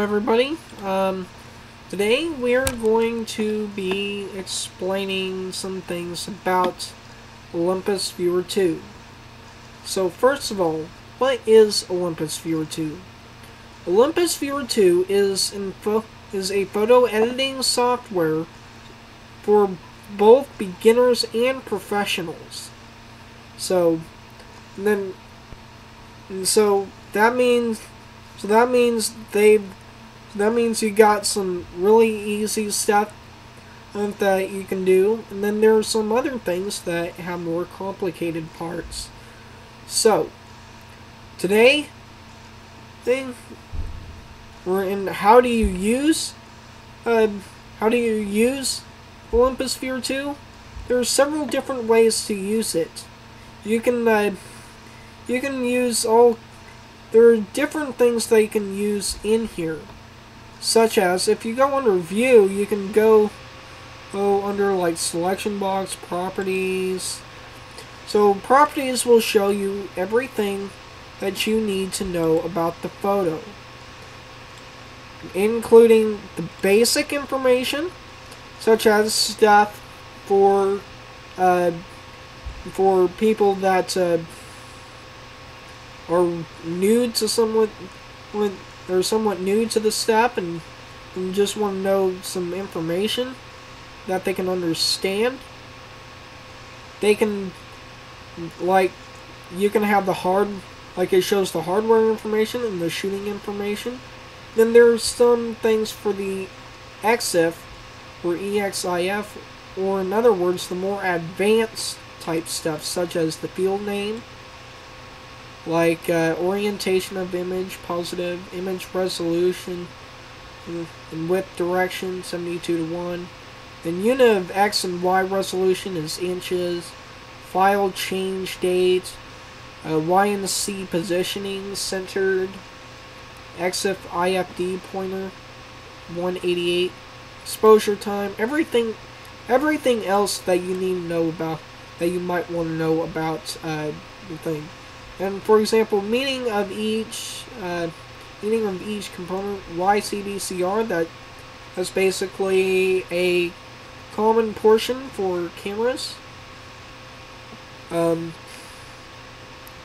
everybody. Today we're going to be explaining some things about Olympus Viewer 2. So first of all, what is Olympus Viewer 2? Olympus Viewer 2 is a photo editing software for both beginners and professionals. So that means you got some really easy stuff that you can do, and then there are some other things that have more complicated parts. So today we're in how do you use Olympus Viewer 2? There are several different ways to use it. You can use there are different things that you can use in here, such as if you go under View, you can go under like Selection Box, Properties. So Properties will show you everything that you need to know about the photo, including the basic information, such as stuff for people that are new to somewhat new to the step and just want to know some information that they can understand. They can, like, you can have it shows the hardware information and the shooting information. Then there's some things for the EXIF or EXIF, or in other words, the more advanced type stuff, such as the field name, like orientation of image, positive, image resolution, and width direction, 72:1. Then unit of X and Y resolution is inches, file change date, Y and C positioning, centered, EXIF IFD pointer, 188, exposure time, everything else that you need to know about, that you might want to know about the thing. And for example, meaning of each component, YCDCR, that's basically a common portion for cameras.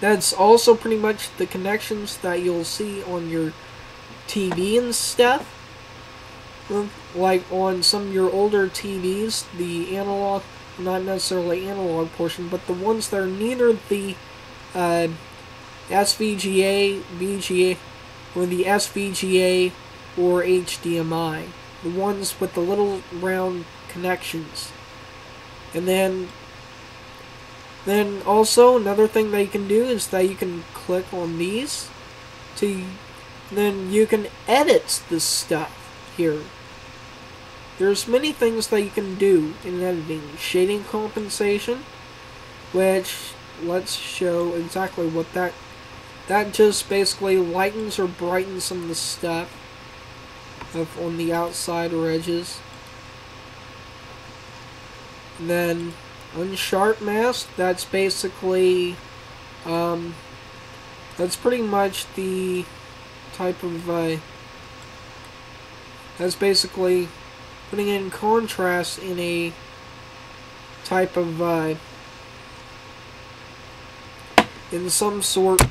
That's also pretty much the connections that you'll see on your TV and stuff. Like on some of your older TVs, the analog, not necessarily analog portion, but the ones that are neither the SVGA, VGA, or the SVGA or HDMI. The ones with the little round connections. And then also another thing that you can do is that you can click on these then you can edit this stuff here. There's many things that you can do in editing. Shading compensation, which let's show exactly what that just basically lightens or brightens some of the stuff on the outside or edges. And then unsharp mask, that's basically that's pretty much the type of that's basically putting in contrast in a type of in some sort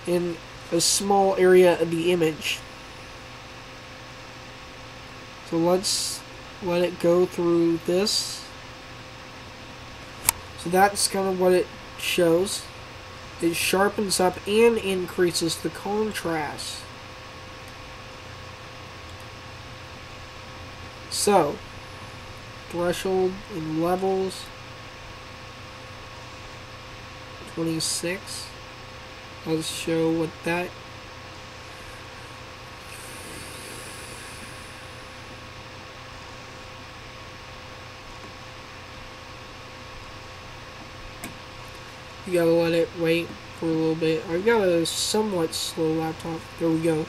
in a small area of the image. So let's let it go through this. So that's kind of what it shows. It sharpens up and increases the contrast. So, threshold and levels, 26. Let's show what that. You gotta let it wait for a little bit. I've got a somewhat slow laptop. There we go.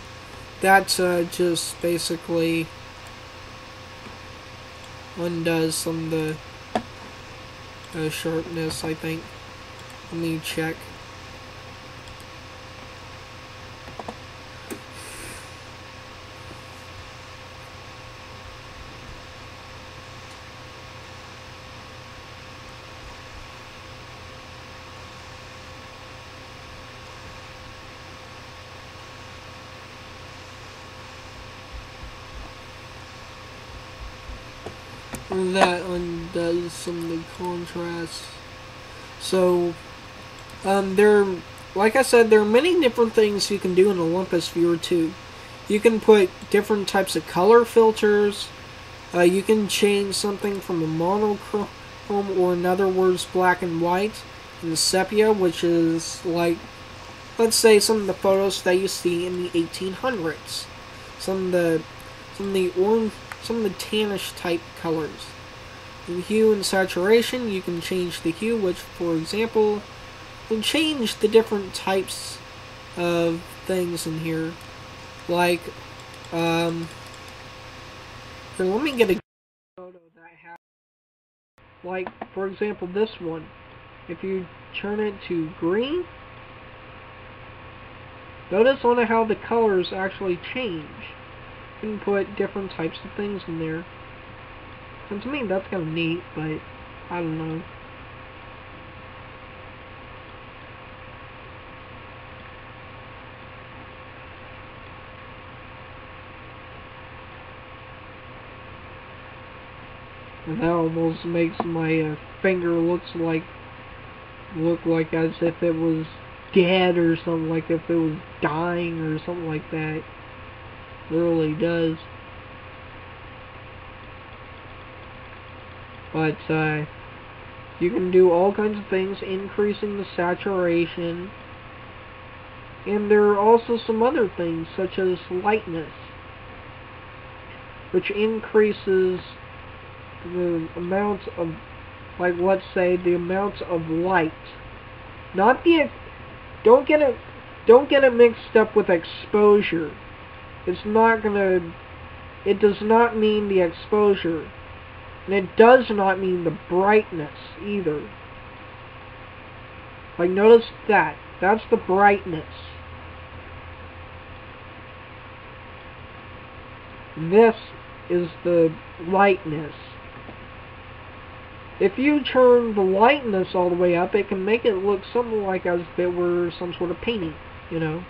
That's just basically undoes some of the sharpness, I think. Let me check. that undoes some of the contrast. So, like I said, there are many different things you can do in Olympus Viewer 2. You can put different types of color filters. You can change something from a monochrome, or in other words, black and white, and sepia, which is like, let's say, some of the photos that you see in the 1800s. Some of the orange, some of the tannish type colors. In hue and saturation, you can change the hue, which, for example, will change the different types of things in here. Like, here, let me get a photo that I have. Like, for example, this one. If you turn it to green, notice on how the colors actually change. You can put different types of things in there. And to me, that's kind of neat, but I don't know. And that almost makes my finger look like as if it was dead or something, like if it was dying or something like that. It really does. But you can do all kinds of things, increasing the saturation. And there are also some other things, such as lightness, which increases the amount of, like, let's say, the amount of light. Not the, don't get it mixed up with exposure. It's not gonna, it does not mean the exposure. And it does not mean the brightness either. Like, notice that. That's the brightness. This is the lightness. If you turn the lightness all the way up, it can make it look something like as if it were some sort of painting, you know.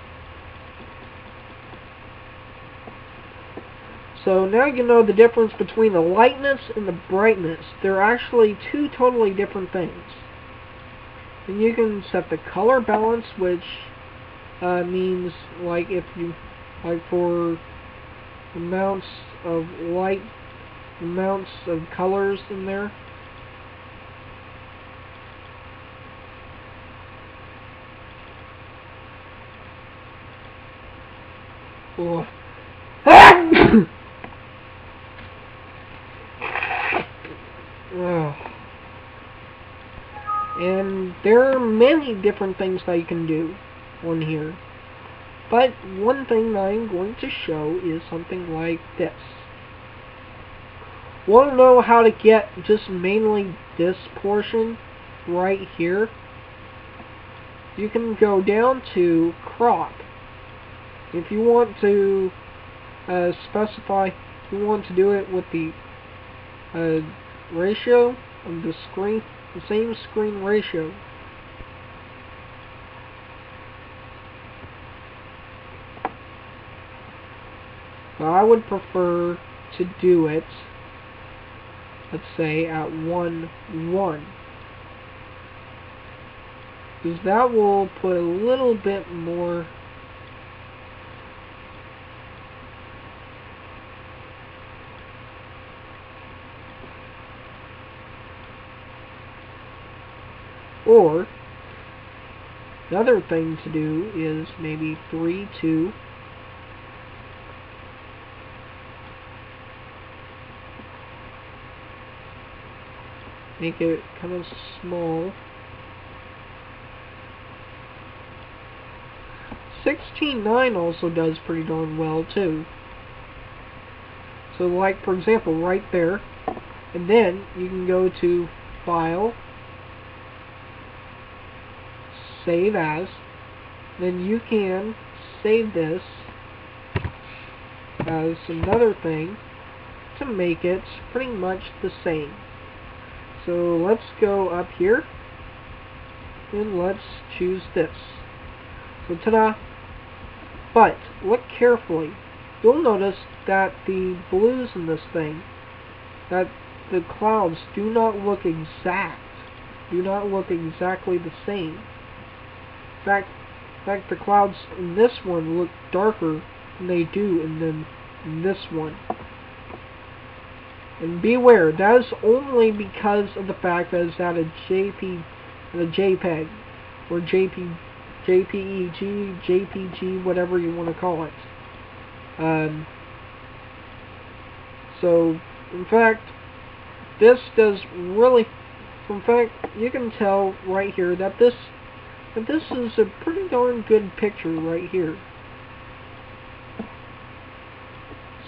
So now you know the difference between the lightness and the brightness. They're actually two totally different things. And you can set the color balance, which means, like, if you, like, for amounts of light, amounts of colors in there. Oh. And there are many different things that you can do on here. But one thing that I'm going to show is something like this. Want to know how to get just mainly this portion right here? You can go down to crop. If you want to specify, if you want to do it with the ratio of the screen, the same screen ratio. So I would prefer to do it, let's say, at 1:1. Because that will put a little bit more or another thing to do is maybe 3:2. Make it kind of small. 16:9 also does pretty darn well too. So, like, for example, right there, and then you can go to File, Save As, then you can save this as another thing to make it pretty much the same. So let's go up here and let's choose this. So ta-da! But look carefully. You'll notice that the blues in this thing, that the clouds do not look exact. Do not look exactly the same. In fact, the clouds in this one look darker than they do in this one. And beware, that is only because of the fact that it's at a JPEG, or JPEG, JPG, whatever you want to call it. So, in fact, this does really. In fact, you can tell right here that this is a pretty darn good picture right here.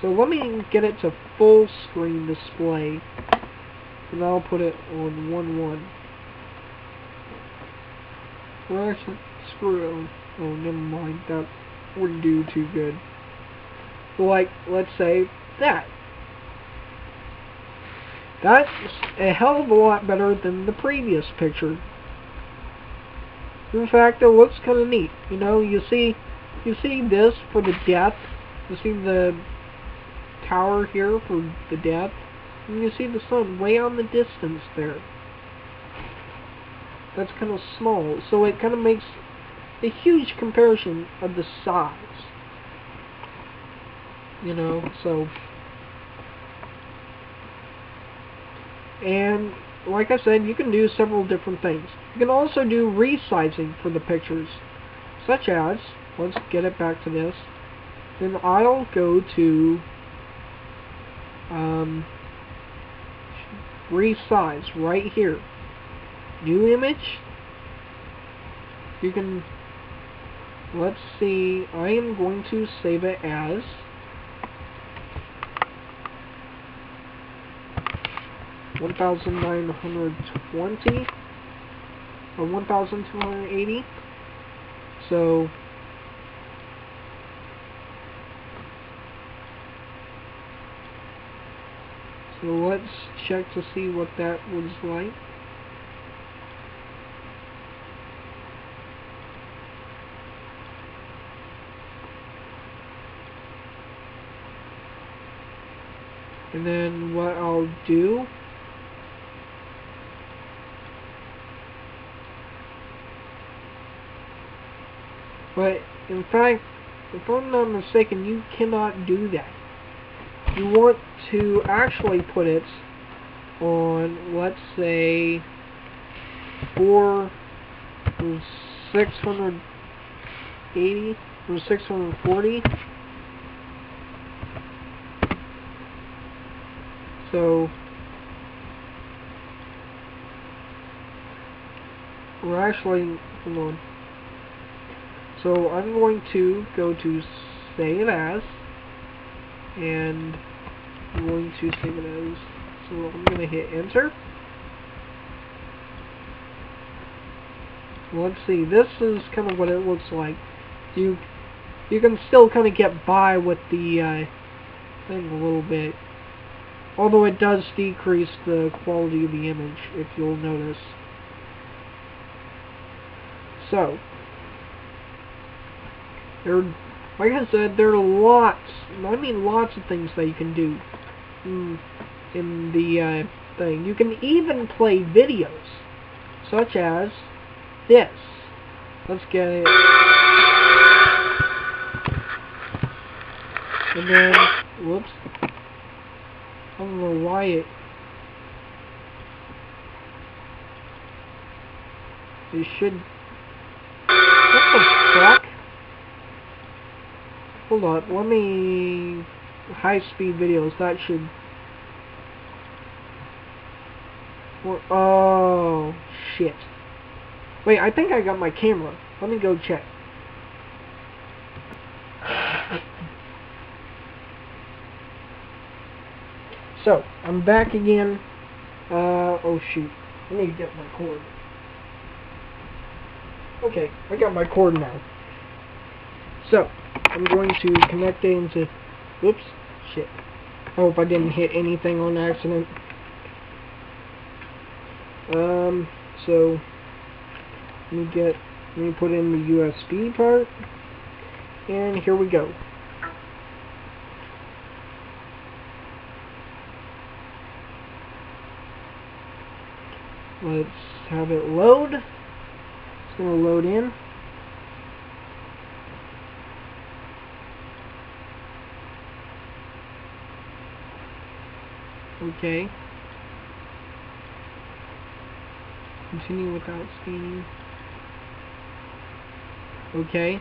So let me get it to full screen display, and I'll put it on 1.1. Well, actually, screw it. Oh, never mind. That wouldn't do too good. Like, let's say that. That's a hell of a lot better than the previous picture. In fact, it looks kind of neat. You know, you see this for the depth. You see the tower here for the depth, and you see the sun way on the distance there. That's kind of small, so it kind of makes a huge comparison of the size. You know, so. And like I said, you can do several different things. You can also do resizing for the pictures, such as, let's get it back to this, then I'll go to resize right here. New image. You can, let's see, I am going to save it as 1920 or 1280. So let's check to see what that was like. And then what I'll do, but in fact, if I'm not mistaken, you cannot do that. You want to actually put it on, let's say, 680 or 640. So we're actually, hold on. So I'm going to go to save as, and I'm going to save it as, so I'm going to hit enter. Let's see, this is kind of what it looks like. You can still kind of get by with the thing a little bit, although it does decrease the quality of the image, if you'll notice. So like I said, there are lots of things that you can do in the thing. You can even play videos, such as this. Let's get it. And then, whoops. I don't know why it should. What the fuck? Hold on, let me high-speed videos. That should. Oh shit! Wait, I think I got my camera. Let me go check. So I'm back again. Oh shoot! I need to get my cord. Okay, I got my cord now. So I'm going to connect it into. Whoops! Shit! I hope I didn't hit anything on accident. So let me put in the USB part, and here we go. Let's have it load. It's going to load in. Okay. Continue without scanning. Okay.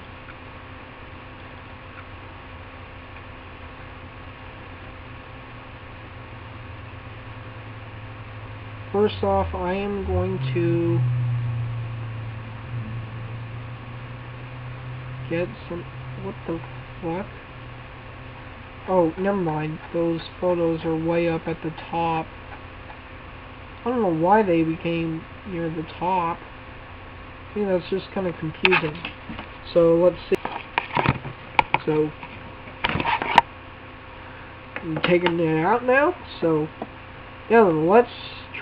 First off, I am going to get some... What the fuck? Oh, never mind. Those photos are way up at the top. I don't know why they became near the top. I think that's just kind of confusing. So, let's see. So, I'm taking it out now. So, yeah, let's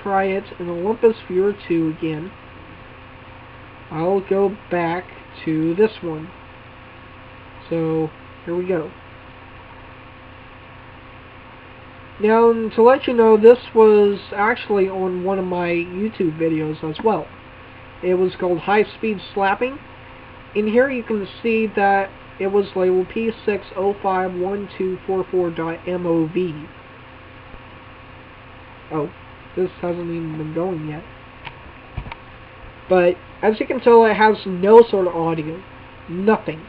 try it in Olympus Viewer 2 again. I'll go back to this one. So, here we go. Now, to let you know, this was actually on one of my YouTube videos as well. It was called High Speed Slapping. In here you can see that it was labeled P6051244.MOV. Oh, this hasn't even been going yet. But, as you can tell, it has no sort of audio. Nothing.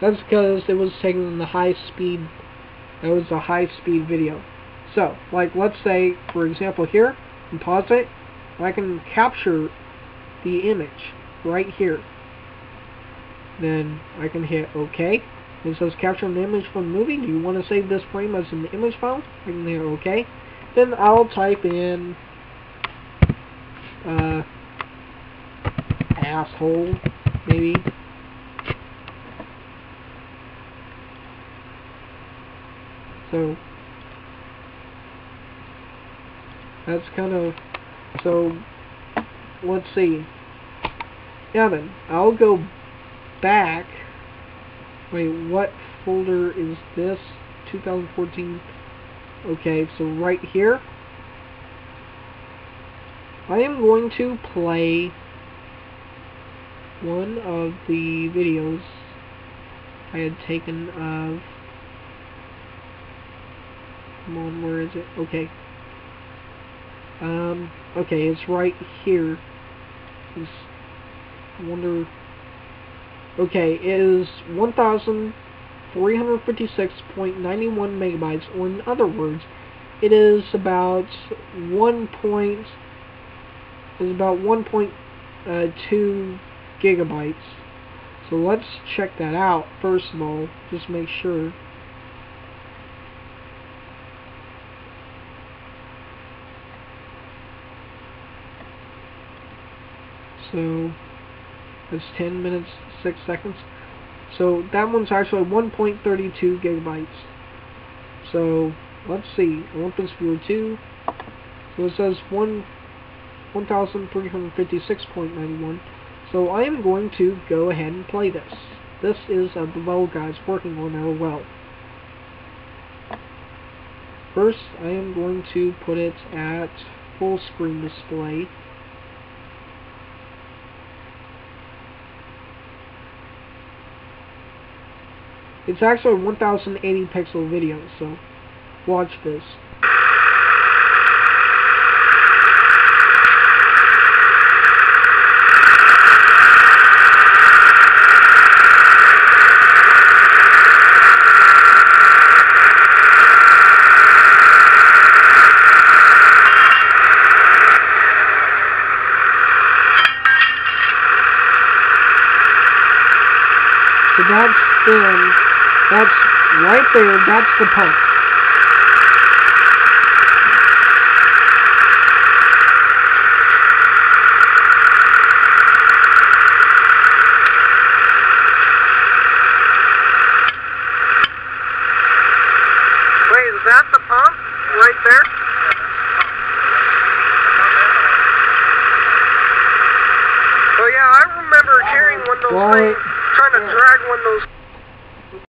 That's because it was taken in the high speed. That was a high speed video. So, like, let's say, for example, here, and pause it, I can capture the image right here. Then I can hit OK. It says capture an image from the movie. Do you want to save this frame as an image file? I can hit OK. Then I'll type in asshole, maybe. So that's kind of, so let's see. Yeah, then I'll go back. Wait, what folder is this? 2014. Okay, so right here, I am going to play one of the videos I had taken of. Come on, where is it? Okay. Okay, it's right here. I wonder... Okay, it is 1,356.91 megabytes, or in other words, it is about 1.2 gigabytes. So let's check that out first of all, just make sure. So that's 10 minutes 6 seconds. So that one's actually 1.32 gigabytes. So let's see, Olympus Viewer 2. So it says 1,356.91. So I am going to go ahead and play this. This is the well guys working on our well. First, I am going to put it at full screen display. It's actually a 1080 pixel video, so watch this. So that's film. That's right there, that's the pump. Wait, is that the pump? Right there? Oh yeah, I remember hearing one of those things, trying to drag one of those